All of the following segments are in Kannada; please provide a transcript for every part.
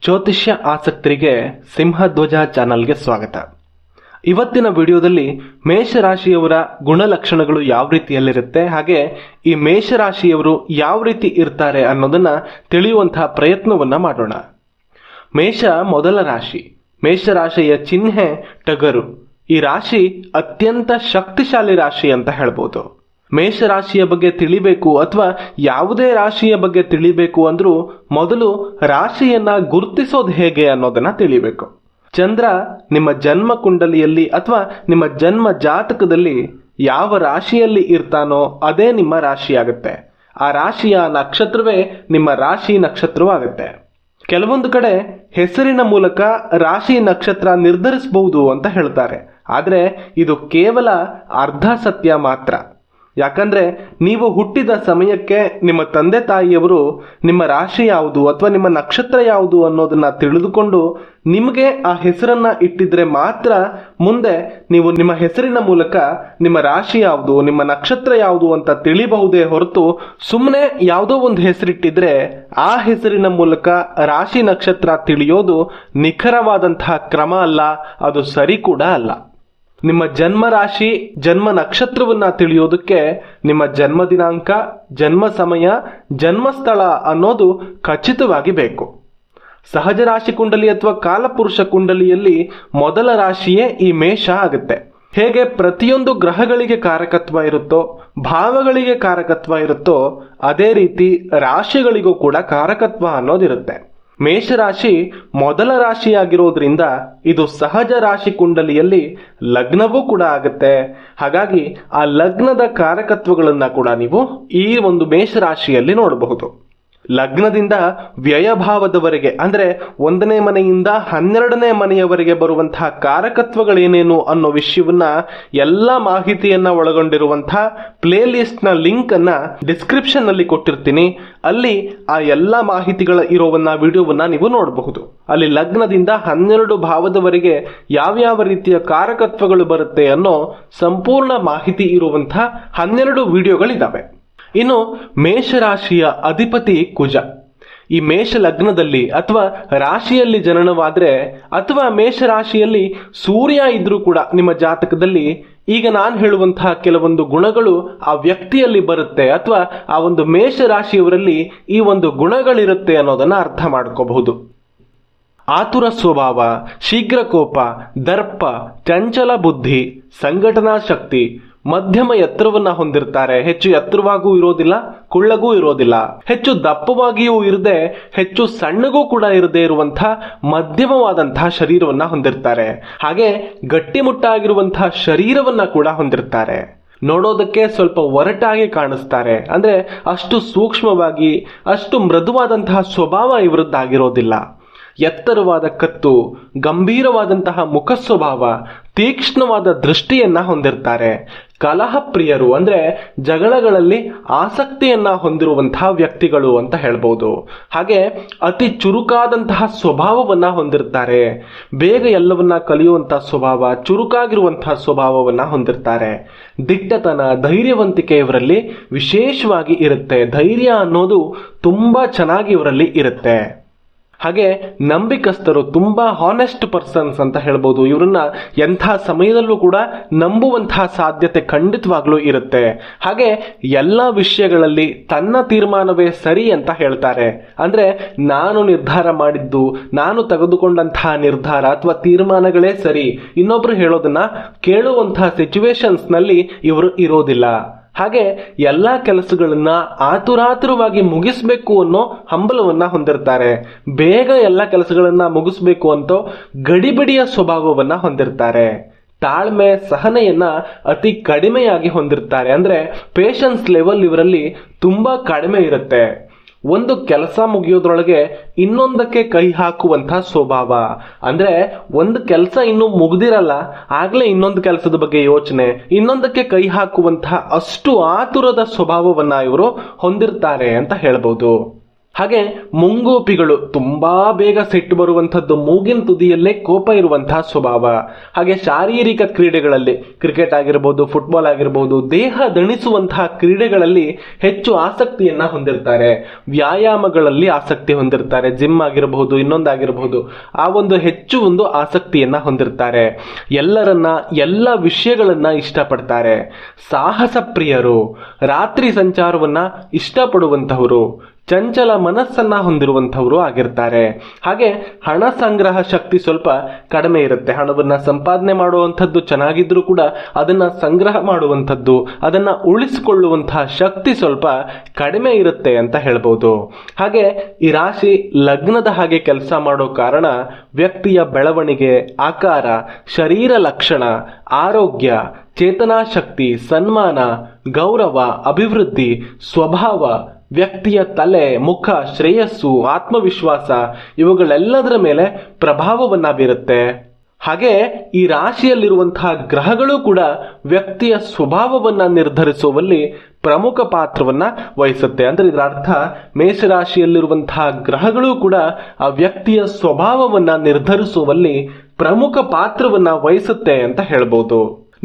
ಜ್ಯೋತಿಷ್ಯ ಆಸಕ್ತರಿಗೆ ಸಿಂಹಧ್ವಜ ಚಾನಲ್ಗೆ ಸ್ವಾಗತ. ಇವತ್ತಿನ ವಿಡಿಯೋದಲ್ಲಿ ಮೇಷರಾಶಿಯವರ ಗುಣಲಕ್ಷಣಗಳು ಯಾವ ರೀತಿಯಲ್ಲಿರುತ್ತೆ, ಹಾಗೆ ಈ ಮೇಷರಾಶಿಯವರು ಯಾವ ರೀತಿ ಇರ್ತಾರೆ ಅನ್ನೋದನ್ನ ತಿಳಿಯುವಂತಹ ಪ್ರಯತ್ನವನ್ನ ಮಾಡೋಣ. ಮೇಷ ಮೊದಲ ರಾಶಿ. ಮೇಷರಾಶಿಯ ಚಿಹ್ನೆ ಟಗರು. ಈ ರಾಶಿ ಅತ್ಯಂತ ಶಕ್ತಿಶಾಲಿ ರಾಶಿ ಅಂತ ಹೇಳ್ಬೋದು. ಮೇಷರಾಶಿಯ ಬಗ್ಗೆ ತಿಳಿಬೇಕು ಅಥವಾ ಯಾವುದೇ ರಾಶಿಯ ಬಗ್ಗೆ ತಿಳಿಬೇಕು ಅಂದ್ರೂ ಮೊದಲು ರಾಶಿಯನ್ನ ಗುರುತಿಸೋದು ಹೇಗೆ ಅನ್ನೋದನ್ನ ತಿಳಿಬೇಕು. ಚಂದ್ರ ನಿಮ್ಮ ಜನ್ಮ ಕುಂಡಲಿಯಲ್ಲಿ ಅಥವಾ ನಿಮ್ಮ ಜನ್ಮ ಜಾತಕದಲ್ಲಿ ಯಾವ ರಾಶಿಯಲ್ಲಿ ಇರ್ತಾನೋ ಅದೇ ನಿಮ್ಮ ರಾಶಿಯಾಗುತ್ತೆ. ಆ ರಾಶಿಯ ನಕ್ಷತ್ರವೇ ನಿಮ್ಮ ರಾಶಿ ನಕ್ಷತ್ರವಾಗುತ್ತೆ. ಕೆಲವೊಂದು ಕಡೆ ಹೆಸರಿನ ಮೂಲಕ ರಾಶಿ ನಕ್ಷತ್ರ ನಿರ್ಧರಿಸಬಹುದು ಅಂತ ಹೇಳ್ತಾರೆ. ಆದ್ರೆ ಇದು ಕೇವಲ ಅರ್ಧ ಸತ್ಯ ಮಾತ್ರ. ಯಾಕಂದ್ರೆ ನೀವು ಹುಟ್ಟಿದ ಸಮಯಕ್ಕೆ ನಿಮ್ಮ ತಂದೆ ತಾಯಿಯವರು ನಿಮ್ಮ ರಾಶಿ ಯಾವುದು ಅಥವಾ ನಿಮ್ಮ ನಕ್ಷತ್ರ ಯಾವುದು ಅನ್ನೋದನ್ನ ತಿಳಿದುಕೊಂಡು ನಿಮಗೆ ಆ ಹೆಸರನ್ನ ಇಟ್ಟಿದ್ರೆ ಮಾತ್ರ ಮುಂದೆ ನೀವು ನಿಮ್ಮ ಹೆಸರಿನ ಮೂಲಕ ನಿಮ್ಮ ರಾಶಿ ಯಾವುದು, ನಿಮ್ಮ ನಕ್ಷತ್ರ ಯಾವುದು ಅಂತ ತಿಳಿಬಹುದೇ ಹೊರತು ಸುಮ್ಮನೆ ಯಾವುದೋ ಒಂದು ಹೆಸರಿಟ್ಟಿದ್ರೆ ಆ ಹೆಸರಿನ ಮೂಲಕ ರಾಶಿ ನಕ್ಷತ್ರ ತಿಳಿಯೋದು ನಿಖರವಾದಂತಹ ಕ್ರಮ ಅಲ್ಲ, ಅದು ಸರಿ ಕೂಡ ಅಲ್ಲ. ನಿಮ್ಮ ಜನ್ಮ ರಾಶಿ, ಜನ್ಮ ನಕ್ಷತ್ರವನ್ನ ತಿಳಿಯೋದಕ್ಕೆ ನಿಮ್ಮ ಜನ್ಮ ದಿನಾಂಕ, ಜನ್ಮ ಸಮಯ, ಜನ್ಮಸ್ಥಳ ಅನ್ನೋದು ಖಚಿತವಾಗಿ ಬೇಕು. ಸಹಜ ರಾಶಿ ಕುಂಡಲಿ ಅಥವಾ ಕಾಲಪುರುಷ ಕುಂಡಲಿಯಲ್ಲಿ ಮೊದಲ ರಾಶಿಯೇ ಈ ಮೇಷ ಆಗುತ್ತೆ. ಹೇಗೆ ಪ್ರತಿಯೊಂದು ಗ್ರಹಗಳಿಗೆ ಕಾರಕತ್ವ ಇರುತ್ತೋ, ಭಾವಗಳಿಗೆ ಕಾರಕತ್ವ ಇರುತ್ತೋ, ಅದೇ ರೀತಿ ರಾಶಿಗಳಿಗೂ ಕೂಡ ಕಾರಕತ್ವ ಅನ್ನೋದಿರುತ್ತೆ. ಮೇಷರಾಶಿ ಮೊದಲ ರಾಶಿಯಾಗಿರೋದ್ರಿಂದ ಇದು ಸಹಜ ರಾಶಿ ಕುಂಡಲಿಯಲ್ಲಿ ಲಗ್ನವೂ ಕೂಡ ಆಗುತ್ತೆ. ಹಾಗಾಗಿ ಆ ಲಗ್ನದ ಕಾರಕತ್ವಗಳನ್ನ ಕೂಡ ನೀವು ಈ ಒಂದು ಮೇಷರಾಶಿಯಲ್ಲಿ ನೋಡಬಹುದು. ಲಗ್ನದಿಂದ ವ್ಯಯಭಾವದವರೆಗೆ ಅಂದ್ರೆ 1ನೇ ಮನೆಯಿಂದ 12ನೇ ಮನೆಯವರೆಗೆ ಬರುವಂತಹ ಕಾರಕತ್ವಗಳೇನೇನು ಅನ್ನೋ ವಿಷಯವನ್ನ ಎಲ್ಲ ಮಾಹಿತಿಯನ್ನ ಒಳಗೊಂಡಿರುವಂತಹ ಪ್ಲೇ ಲಿಸ್ಟ್ ನ ಲಿಂಕ್ ಅನ್ನ ಡಿಸ್ಕ್ರಿಪ್ಷನ್ ನಲ್ಲಿ ಕೊಟ್ಟಿರ್ತೀನಿ. ಅಲ್ಲಿ ಆ ಎಲ್ಲಾ ಮಾಹಿತಿಗಳ ಇರೋವನ್ನ ವಿಡಿಯೋವನ್ನ ನೀವು ನೋಡಬಹುದು. ಅಲ್ಲಿ ಲಗ್ನದಿಂದ 12 ಭಾವದವರೆಗೆ ಯಾವ್ಯಾವ ರೀತಿಯ ಕಾರಕತ್ವಗಳು ಬರುತ್ತೆ ಅನ್ನೋ ಸಂಪೂರ್ಣ ಮಾಹಿತಿ ಇರುವಂತಹ 12 ವಿಡಿಯೋಗಳಿದಾವೆ. ಇನ್ನು ಮೇಷರಾಶಿಯ ಅಧಿಪತಿ ಕುಜ. ಈ ಮೇಷ ಲಗ್ನದಲ್ಲಿ ಅಥವಾ ರಾಶಿಯಲ್ಲಿ ಜನನವಾದ್ರೆ ಅಥವಾ ಮೇಷರಾಶಿಯಲ್ಲಿ ಸೂರ್ಯ ಇದ್ರೂ ಕೂಡ ನಿಮ್ಮ ಜಾತಕದಲ್ಲಿ ಈಗ ನಾನು ಹೇಳುವಂತಹ ಕೆಲವೊಂದು ಗುಣಗಳು ಆ ವ್ಯಕ್ತಿಯಲ್ಲಿ ಬರುತ್ತೆ ಅಥವಾ ಆ ಒಂದು ಮೇಷರಾಶಿಯವರಲ್ಲಿ ಈ ಒಂದು ಗುಣಗಳಿರುತ್ತೆ ಅನ್ನೋದನ್ನ ಅರ್ಥ ಮಾಡ್ಕೋಬಹುದು. ಆತುರ ಸ್ವಭಾವ, ಶೀಘ್ರ ಕೋಪ, ದರ್ಪ, ಚಂಚಲ ಬುದ್ಧಿ, ಸಂಘಟನಾ ಶಕ್ತಿ, ಮಧ್ಯಮ ಎತ್ತರವನ್ನ ಹೊಂದಿರ್ತಾರೆ. ಹೆಚ್ಚು ಎತ್ತರವಾಗೂ ಇರೋದಿಲ್ಲ, ಕುಳ್ಳಗೂ ಇರೋದಿಲ್ಲ, ಹೆಚ್ಚು ದಪ್ಪವಾಗಿಯೂ ಇರದೆ ಹೆಚ್ಚು ಸಣ್ಣಗೂ ಕೂಡ ಇರದೇ ಇರುವಂತಹ ಮಧ್ಯಮವಾದಂತಹ ಶರೀರವನ್ನ ಹೊಂದಿರ್ತಾರೆ. ಹಾಗೆ ಗಟ್ಟಿಮುಟ್ಟಾಗಿರುವಂತಹ ಶರೀರವನ್ನ ಕೂಡ ಹೊಂದಿರ್ತಾರೆ. ನೋಡೋದಕ್ಕೆ ಸ್ವಲ್ಪ ಒರಟಾಗಿ ಕಾಣಿಸ್ತಾರೆ. ಅಂದ್ರೆ ಅಷ್ಟು ಸೂಕ್ಷ್ಮವಾಗಿ, ಅಷ್ಟು ಮೃದುವಾದಂತಹ ಸ್ವಭಾವ ಇವರದ್ದಾಗಿರೋದಿಲ್ಲ. ಎತ್ತರವಾದ ಕತ್ತು, ಗಂಭೀರವಾದಂತಹ ಮುಖ ಸ್ವಭಾವ, ತೀಕ್ಷ್ಣವಾದ ದೃಷ್ಟಿಯನ್ನ ಹೊಂದಿರ್ತಾರೆ. ಕಲಹ ಪ್ರಿಯರು ಅಂದ್ರೆ ಜಗಳಗಳಲ್ಲಿ ಆಸಕ್ತಿಯನ್ನ ಹೊಂದಿರುವಂತಹ ವ್ಯಕ್ತಿಗಳು ಅಂತ ಹೇಳ್ಬೋದು. ಹಾಗೆ ಅತಿ ಚುರುಕಾದಂತಹ ಸ್ವಭಾವವನ್ನ ಹೊಂದಿರ್ತಾರೆ. ಬೇಗ ಎಲ್ಲವನ್ನ ಕಲಿಯುವಂತಹ ಸ್ವಭಾವ, ಚುರುಕಾಗಿರುವಂತಹ ಸ್ವಭಾವವನ್ನ ಹೊಂದಿರ್ತಾರೆ. ದಿಟ್ಟತನ, ಧೈರ್ಯವಂತಿಕೆ ಇವರಲ್ಲಿ ವಿಶೇಷವಾಗಿ ಇರುತ್ತೆ. ಧೈರ್ಯ ಅನ್ನೋದು ತುಂಬಾ ಚೆನ್ನಾಗಿ ಇವರಲ್ಲಿ ಇರುತ್ತೆ. ಹಾಗೆ ನಂಬಿಕಸ್ಥರು, ತುಂಬಾ ಹಾನೆಸ್ಟ್ ಪರ್ಸನ್ಸ್ ಅಂತ ಹೇಳ್ಬೋದು. ಇವರನ್ನ ಎಂಥ ಸಮಯದಲ್ಲೂ ಕೂಡ ನಂಬುವಂತಹ ಸಾಧ್ಯತೆ ಖಂಡಿತವಾಗ್ಲೂ ಇರುತ್ತೆ. ಹಾಗೆ ಎಲ್ಲ ವಿಷಯಗಳಲ್ಲಿ ತನ್ನ ತೀರ್ಮಾನವೇ ಸರಿ ಅಂತ ಹೇಳ್ತಾರೆ. ಅಂದ್ರೆ ನಾನು ನಿರ್ಧಾರ ಮಾಡಿದ್ದು, ನಾನು ತೆಗೆದುಕೊಂಡಂತಹ ನಿರ್ಧಾರ ಅಥವಾ ತೀರ್ಮಾನಗಳೇ ಸರಿ, ಇನ್ನೊಬ್ರು ಹೇಳೋದನ್ನ ಕೇಳುವಂತಹ ಸಿಚುವೇಶನ್ಸ್ ನಲ್ಲಿ ಇವರು ಇರೋದಿಲ್ಲ. ಹಾಗೆ ಎಲ್ಲಾ ಕೆಲಸಗಳನ್ನ ಆತುರಾತುರವಾಗಿ ಮುಗಿಸ್ಬೇಕು ಅನ್ನೋ ಹಂಬಲವನ್ನ ಹೊಂದಿರ್ತಾರೆ. ಬೇಗ ಎಲ್ಲ ಕೆಲಸಗಳನ್ನ ಮುಗಿಸ್ಬೇಕು ಅಂತ ಗಡಿಬಿಡಿಯ ಸ್ವಭಾವವನ್ನ ಹೊಂದಿರ್ತಾರೆ. ತಾಳ್ಮೆ, ಸಹನೆಯನ್ನ ಅತಿ ಕಡಿಮೆಯಾಗಿ ಹೊಂದಿರ್ತಾರೆ. ಅಂದ್ರೆ ಪೇಷನ್ಸ್ ಲೆವೆಲ್ ಇವರಲ್ಲಿ ತುಂಬಾ ಕಡಿಮೆ ಇರುತ್ತೆ. ಒಂದು ಕೆಲಸ ಮುಗಿಯೋದ್ರೊಳಗೆ ಇನ್ನೊಂದಕ್ಕೆ ಕೈ ಹಾಕುವಂತಹ ಸ್ವಭಾವ. ಅಂದ್ರೆ ಒಂದು ಕೆಲಸ ಇನ್ನೂ ಮುಗ್ದಿರಲ್ಲ, ಆಗ್ಲೇ ಇನ್ನೊಂದು ಕೆಲಸದ ಬಗ್ಗೆ ಯೋಚನೆ, ಇನ್ನೊಂದಕ್ಕೆ ಕೈ ಹಾಕುವಂತಹ ಅಷ್ಟು ಆತುರದ ಸ್ವಭಾವವನ್ನ ಇವರು ಹೊಂದಿರ್ತಾರೆ ಅಂತ ಹೇಳ್ಬೋದು. ಹಾಗೆ ಮುಂಗೋಪಿಗಳು ತುಂಬಾ ಬೇಗ ಸಿಟ್ಟು ಬರುವಂತದ್ದು, ಮೂಗಿನ ತುದಿಯಲ್ಲೇ ಕೋಪ ಇರುವಂತಹ ಸ್ವಭಾವ. ಹಾಗೆ ಶಾರೀರಿಕ ಕ್ರೀಡೆಗಳಲ್ಲಿ ಕ್ರಿಕೆಟ್ ಆಗಿರ್ಬೋದು, ಫುಟ್ಬಾಲ್ ಆಗಿರ್ಬೋದು, ದೇಹ ದಣಿಸುವಂತಹ ಕ್ರೀಡೆಗಳಲ್ಲಿ ಹೆಚ್ಚು ಆಸಕ್ತಿಯನ್ನ ಹೊಂದಿರ್ತಾರೆ. ವ್ಯಾಯಾಮಗಳಲ್ಲಿ ಆಸಕ್ತಿ ಹೊಂದಿರ್ತಾರೆ. ಜಿಮ್ ಆಗಿರಬಹುದು, ಇನ್ನೊಂದಾಗಿರಬಹುದು, ಆ ಒಂದು ಹೆಚ್ಚು ಒಂದು ಆಸಕ್ತಿಯನ್ನ ಹೊಂದಿರ್ತಾರೆ. ಎಲ್ಲ ವಿಷಯಗಳನ್ನ ಇಷ್ಟಪಡ್ತಾರೆ. ಸಾಹಸ ಪ್ರಿಯರು, ರಾತ್ರಿ ಸಂಚಾರವನ್ನ ಇಷ್ಟಪಡುವಂತಹವರು, ಚಂಚಲ ಮನಸ್ಸನ್ನ ಹೊಂದಿರುವಂತಹವರು ಆಗಿರ್ತಾರೆ. ಹಾಗೆ ಹಣ ಸಂಗ್ರಹ ಶಕ್ತಿ ಸ್ವಲ್ಪ ಕಡಿಮೆ ಇರುತ್ತೆ. ಹಣವನ್ನ ಸಂಪಾದನೆ ಮಾಡುವಂಥದ್ದು ಚೆನ್ನಾಗಿದ್ರೂ ಕೂಡ ಅದನ್ನ ಸಂಗ್ರಹ ಮಾಡುವಂಥದ್ದು, ಅದನ್ನ ಉಳಿಸಿಕೊಳ್ಳುವಂತಹ ಶಕ್ತಿ ಸ್ವಲ್ಪ ಕಡಿಮೆ ಇರುತ್ತೆ ಅಂತ ಹೇಳ್ಬೋದು. ಹಾಗೆ ಈ ರಾಶಿ ಲಗ್ನದ ಹಾಗೆ ಕೆಲಸ ಮಾಡೋ ಕಾರಣ ವ್ಯಕ್ತಿಯ ಬೆಳವಣಿಗೆ, ಆಕಾರ, ಶರೀರ ಲಕ್ಷಣ, ಆರೋಗ್ಯ, ಚೇತನಾ ಶಕ್ತಿ, ಸನ್ಮಾನ, ಗೌರವ, ಅಭಿವೃದ್ಧಿ, ಸ್ವಭಾವ, ವ್ಯಕ್ತಿಯ ತಲೆ, ಮುಖ, ಶ್ರೇಯಸ್ಸು, ಆತ್ಮವಿಶ್ವಾಸ ಇವುಗಳೆಲ್ಲದರ ಮೇಲೆ ಪ್ರಭಾವವನ್ನ ಬೀರುತ್ತೆ. ಹಾಗೆ ಈ ರಾಶಿಯಲ್ಲಿರುವಂತಹ ಗ್ರಹಗಳು ಕೂಡ ವ್ಯಕ್ತಿಯ ಸ್ವಭಾವವನ್ನ ನಿರ್ಧರಿಸುವಲ್ಲಿ ಪ್ರಮುಖ ಪಾತ್ರವನ್ನ ವಹಿಸುತ್ತೆ. ಅಂದ್ರೆ ಇದರ ಅರ್ಥ ಮೇಷರಾಶಿಯಲ್ಲಿರುವಂತಹ ಗ್ರಹಗಳು ಕೂಡ ಆ ವ್ಯಕ್ತಿಯ ಸ್ವಭಾವವನ್ನ ನಿರ್ಧರಿಸುವಲ್ಲಿ ಪ್ರಮುಖ ಪಾತ್ರವನ್ನ ವಹಿಸುತ್ತೆ ಅಂತ ಹೇಳ್ಬೋದು.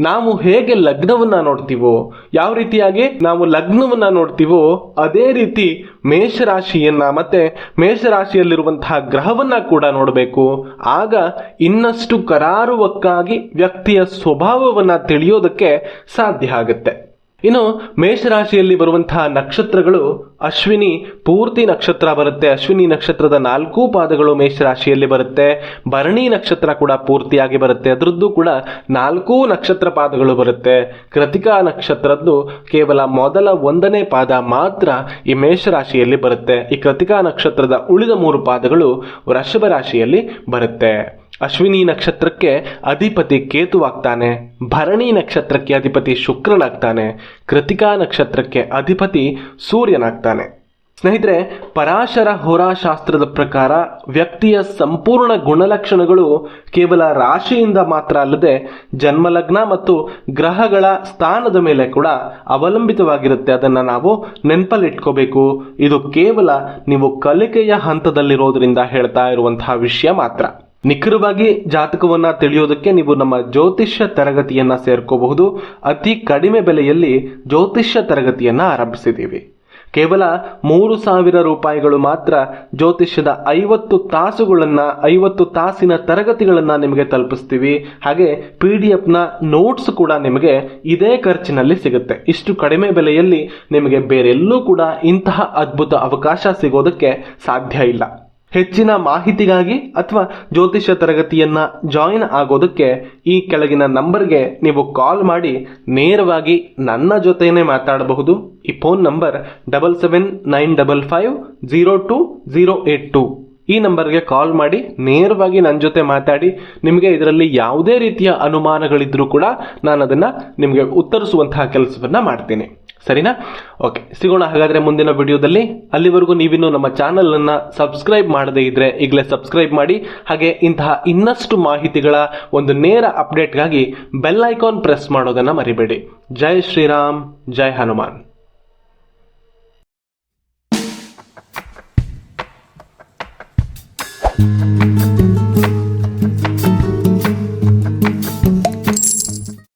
ನಾವು ಹೇಗೆ ಲಗ್ನವನ್ನ ನೋಡ್ತೀವೋ, ಯಾವ ರೀತಿಯಾಗಿ ನಾವು ಲಗ್ನವನ್ನ ನೋಡ್ತೀವೋ ಅದೇ ರೀತಿ ಮೇಷರಾಶಿಯನ್ನ ಮತ್ತೆ ಮೇಷರಾಶಿಯಲ್ಲಿರುವಂತಹ ಗ್ರಹವನ್ನ ಕೂಡ ನೋಡಬೇಕು. ಆಗ ಇನ್ನಷ್ಟು ಕರಾರುವಕ್ಕಾಗಿ ವ್ಯಕ್ತಿಯ ಸ್ವಭಾವವನ್ನ ತಿಳಿಯೋದಕ್ಕೆ ಸಾಧ್ಯ ಆಗುತ್ತೆ. ಇನ್ನು ಮೇಷರಾಶಿಯಲ್ಲಿ ಬರುವಂತಹ ನಕ್ಷತ್ರಗಳು ಅಶ್ವಿನಿ ಪೂರ್ತಿ ನಕ್ಷತ್ರ ಬರುತ್ತೆ. ಅಶ್ವಿನಿ ನಕ್ಷತ್ರದ 4 ಪಾದಗಳು ಮೇಷರಾಶಿಯಲ್ಲಿ ಬರುತ್ತೆ. ಭರಣಿ ನಕ್ಷತ್ರ ಕೂಡ ಪೂರ್ತಿಯಾಗಿ ಬರುತ್ತೆ, ಅದರದ್ದು ಕೂಡ 4 ನಕ್ಷತ್ರ ಪಾದಗಳು ಬರುತ್ತೆ. ಕೃತಿಕಾ ನಕ್ಷತ್ರದ್ದು ಕೇವಲ ಮೊದಲ 1ನೇ ಪಾದ ಮಾತ್ರ ಈ ಮೇಷರಾಶಿಯಲ್ಲಿ ಬರುತ್ತೆ. ಈ ಕೃತಿಕಾ ನಕ್ಷತ್ರದ ಉಳಿದ 3 ಪಾದಗಳು ವೃಷಭ ರಾಶಿಯಲ್ಲಿ ಬರುತ್ತೆ. ಅಶ್ವಿನಿ ನಕ್ಷತ್ರಕ್ಕೆ ಅಧಿಪತಿ ಕೇತುವಾಗ್ತಾನೆ, ಭರಣಿ ನಕ್ಷತ್ರಕ್ಕೆ ಅಧಿಪತಿ ಶುಕ್ರನಾಗ್ತಾನೆ, ಕೃತಿಕಾ ನಕ್ಷತ್ರಕ್ಕೆ ಅಧಿಪತಿ ಸೂರ್ಯನಾಗ್ತಾನೆ. ಸ್ನೇಹಿತರೆ, ಪರಾಶರ ಹೋರಾಶಾಸ್ತ್ರದ ಪ್ರಕಾರ ವ್ಯಕ್ತಿಯ ಸಂಪೂರ್ಣ ಗುಣಲಕ್ಷಣಗಳು ಕೇವಲ ರಾಶಿಯಿಂದ ಮಾತ್ರ ಅಲ್ಲದೆ ಜನ್ಮಲಗ್ನ ಮತ್ತು ಗ್ರಹಗಳ ಸ್ಥಾನದ ಮೇಲೆ ಕೂಡ ಅವಲಂಬಿತವಾಗಿರುತ್ತೆ. ಅದನ್ನ ನಾವು ನೆನಪಲ್ಲಿಟ್ಕೋಬೇಕು. ಇದು ಕೇವಲ ನೀವು ಕಲಿಕೆಯ ಹಂತದಲ್ಲಿರೋದ್ರಿಂದ ಹೇಳ್ತಾ ಇರುವಂತಹ ವಿಷಯ ಮಾತ್ರ. ನಿಖರವಾಗಿ ಜಾತಕವನ್ನ ತಿಳಿಯೋದಕ್ಕೆ ನೀವು ನಮ್ಮ ಜ್ಯೋತಿಷ್ಯ ತರಗತಿಯನ್ನ ಸೇರ್ಕೋಬಹುದು. ಅತಿ ಕಡಿಮೆ ಬೆಲೆಯಲ್ಲಿ ಜ್ಯೋತಿಷ್ಯ ತರಗತಿಯನ್ನ ಆರಂಭಿಸಿದ್ದೀವಿ. ಕೇವಲ 3,000 ರೂಪಾಯಿಗಳು ಮಾತ್ರ ಜ್ಯೋತಿಷ್ಯದ 50 ತಾಸುಗಳನ್ನ 50 ತಾಸಿನ ತರಗತಿಗಳನ್ನ ನಿಮಗೆ ತಲುಪಿಸ್ತೀವಿ. ಹಾಗೆ PDF ನ ನೋಟ್ಸ್ ಕೂಡ ನಿಮಗೆ ಇದೇ ಖರ್ಚಿನಲ್ಲಿ ಸಿಗುತ್ತೆ. ಇಷ್ಟು ಕಡಿಮೆ ಬೆಲೆಯಲ್ಲಿ ನಿಮಗೆ ಬೇರೆಲ್ಲೂ ಕೂಡ ಇಂತಹ ಅದ್ಭುತ ಅವಕಾಶ ಸಿಗೋದಕ್ಕೆ ಸಾಧ್ಯ ಇಲ್ಲ. ಹೆಚ್ಚಿನ ಮಾಹಿತಿಗಾಗಿ ಅಥವಾ ಜ್ಯೋತಿಷ್ಯ ತರಗತಿಯನ್ನ ಜಾಯಿನ್ ಆಗೋದಕ್ಕೆ ಈ ಕೆಳಗಿನ ನಂಬರ್ಗೆ ನೀವು ಕಾಲ್ ಮಾಡಿ ನೇರವಾಗಿ ನನ್ನ ಜೊತೆನೇ ಮಾತಾಡಬಹುದು. ಈ ಫೋನ್ ನಂಬರ್ 7795502082. ಈ ನಂಬರ್ಗೆ ಕಾಲ್ ಮಾಡಿ ನೇರವಾಗಿ ನನ್ನ ಜೊತೆ ಮಾತಾಡಿ. ನಿಮಗೆ ಇದರಲ್ಲಿ ಯಾವುದೇ ರೀತಿಯ ಅನುಮಾನಗಳಿದ್ರೂ ಕೂಡ ನಾನು ಅದನ್ನ ನಿಮಗೆ ಉತ್ತರಿಸುವಂತಹ ಕೆಲಸವನ್ನ ಮಾಡ್ತೀನಿ. ಸರಿನಾ? ಓಕೆ, ಸಿಗೋಣ ಹಾಗಾದ್ರೆ ಮುಂದಿನ ವಿಡಿಯೋದಲ್ಲಿ. ಅಲ್ಲಿವರೆಗೂ ನೀವಿನ್ನು ನಮ್ಮ ಚಾನೆಲ್ ಅನ್ನ ಸಬ್ಸ್ಕ್ರೈಬ್ ಮಾಡದೇ ಇದ್ರೆ ಈಗಲೇ ಸಬ್ಸ್ಕ್ರೈಬ್ ಮಾಡಿ. ಹಾಗೆ ಇಂತಹ ಇನ್ನಷ್ಟು ಮಾಹಿತಿಗಳ ಒಂದು ನೇರ ಅಪ್ಡೇಟ್ಗಾಗಿ ಬೆಲ್ ಐಕಾನ್ ಪ್ರೆಸ್ ಮಾಡೋದನ್ನ ಮರಿಬೇಡಿ. ಜೈ ಶ್ರೀರಾಮ್, ಜೈ ಹನುಮಾನ್.